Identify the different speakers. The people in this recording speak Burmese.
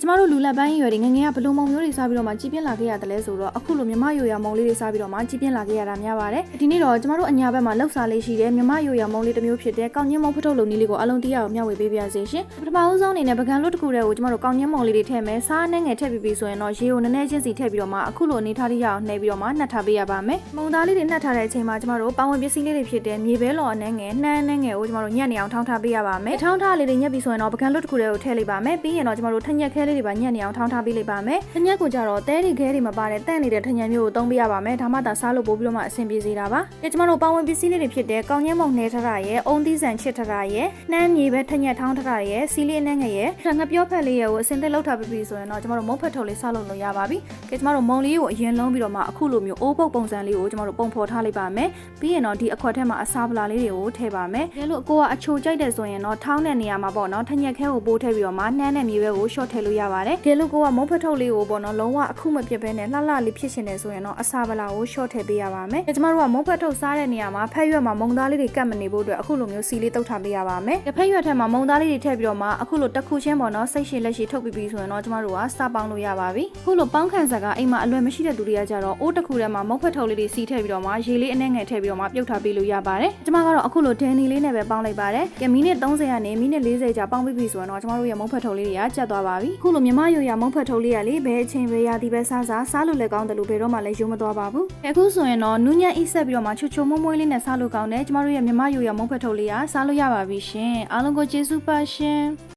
Speaker 1: ကျမတို့လူလက်ပိုင်းရွယ်တွေငငယ်ကဘလို့မုံမျိုးတွေစားပြီးတော့မှကြီးပြင်းလာခဲ့ရတယ်လဲဆိုတော့အခုလိုမြမယိုရမုံလေးတွေစားပြီးတော့မှကြီးပြင်းလာခဲ့ရတာများပါတယ်ဒီနေ့တော့ကျမတို့အညာဘက်မှာလှုပ်စားလေးရှိတယ်မြမယိုရမုံလေးတစ်မျိုးဖြစ်တဲ့ကောင်းညင်းမုံဖထုတ်လုံနည်းလေးကိုအလုံးတရားကိုမျှဝေပေးပါရစေရှင်ပထမဦးဆုံးအနေနဲ့ပကံလွတ်တစ်ခုတည်းကိုကျမတို့ကောင်းညင်းမုံလေးတွေထည့်မယ်စားနှဲငယ်ထည့်ပြီးပြီဆိုရင်တော့ရေကိုနည်းနည်းချင်းစီထည့်ပြီးတော့မှအခုလိုအနေထားလေးရအောင်နှဲပြီးတော့မှနှက်ထားပေးရပါမယ်မုံသားလေးတွေနှက်ထားတဲ့အချိန်မှာကျမတို့ပဝင်ပစ္စည်းလေးတွေဖြစ်တဲ့မြေပဲလော်အနှဲငယ်နှမ်းနှဲငယ်ကိုကျမတို့ညက်နေအောင်ထောင်းထားပေးရပါမယ်ထောင်းထားလေးတွေညက်ပြီးဆိုရင်တော့ပကံလွတ်တစ်ခုတည်းကိုထည့်လိုက်ပါမယ်ပြီးရင်တော့ကျမတို့ထညက်ခဲလေးတွေပါညက်နေအောင်ထောင်းထားပေးလိုက်ပါမယ်ထညက်ကိုကြတော့တဲတွေခဲတွေမပါတဲ့တန့်နေတဲ့ထညက်မျိုးကိုသုံးပေးရပါမယ်ဒါမှသာစားလို့ပို့ပြီးတော့မှအဆင်ပြေစေတာပါကျမတို့ပဝင်ပစ္စည်းလေးတွေဖြစ်တဲ့ကောင်းညင်းမုံနှဲထားတာရဲ့အုံသီးဆန်ချစ်ထားတာရဲ့နှမ်းမြေပဲထညက်ထောင်းထားတာရဲ့စီလေးအနှဲငယ်ရဲ့ငှက်ပြောဖက်လေးရဲ့ကိုအစင်သက်လောက်ထားပြီဆိုရင်တော့ကျမတို့မုံဖက်ထုတ်လေးစားလို့ရပါပြီကျမတို့မုံလေးကိုအရင်လုံးပြီးတော့မှအခုလိုမျိုးအိုးပုတ်ပုံစံလေးကိုကျမတို့ပုံဖော်ထားလိုက်ပါမယ်ပြီးရင်တော့ဒီအခွက်ထဲမှာအစားပလာလေးတွေကိုထည့်ပါမယ်ဒါလို့ကိုကအချိုကြိုက်တယ်ဆိုရင်တော့ထောင်းတဲ့နေရာမှာပေါ့နော်ထညက်ခဲကိုပိုးထည့်ပြီးတော့မှနှမ်းနဲ့မြေပဲကိုရှော့ထည့်လို့ရပါတယ်ဒါလို့ကိုကမုံဖက်ထုတ်လေးကိုပေါ့နော်လုံးဝအခုမဖြစ်ဘဲနဲ့လှလှလေးဖြစ်ရှင်နေဆိုရင်တော့အစားပလာကိုရှော့ထည့်ပေးရပါမယ်ကျမတို့ကမုံဖက်ထုတ်စားတဲ့နေရာမှာဖက်ရွက်မှာမုံသားလေးတွေကတ်မနေဖို့အတွက်အခုလိုမျိုးစီလေးတုပ်ထားပေးရပါမယ်ဖက်ရွက်ထဲမှာမုံသားလေးတွေထည့်ပြီးတော့မှအခုလိုတစ်ခုချင်းပေါ့နော်စိတ်ရှည်လက်ရှည်ထုတ်ပြီးဆိုရင်တော့ကျမတို့ကစပေါင်းလို့ရပါပြီအခုလိုပေါင်းခံစားကအိမ်မှာအလွယ်မရှိတဲ့သူတွေကကြတော့အိုးတစ်ခုထဲမှာမုံဖက်ထုတ်လေးတွေစီထည့်ပြီးတော့မှရေလေးအနှဲငယ်ထည့်ပြီးတော့မှပြုတ်ထားပေးလို့ရပါတယ်ကျမကတော့အခုလိုဒန်နီလေးနဲ့ပဲပေါင်းလိုက်ပါတယ်မိနစ်30ကနေမိနစ်40ကြာပေါင်းပြီးပြီဆိုရင်တော့ကျမတို့ရဲ့မုံဖက်ထုတ်လေးတွေကကျတ်သွားပါပြီအခုလိုမြမယိုရမုံဖက်ထုတ်လေးကလေဘယ်အချိန်ပဲရာသီပဲစားလို့လည်းကောင်းတယ်လို့ဘယ်တော့မှလည်းယုံမသွားပါဘူးအခုဆိုရင်တော့နူးညံ့အိဆက်ပြီးတော့မှချွတ်ချွတ်မွေးမွေးလေးနဲ့စားလို့ကောင်းတယ်ကျမတို့ရဲ့မြမယိုရမုံဖက်ထုတ်လေးကစားလို့ရပါပြီရှင်အားလုံးကိုကျေးဇူးပါရှင်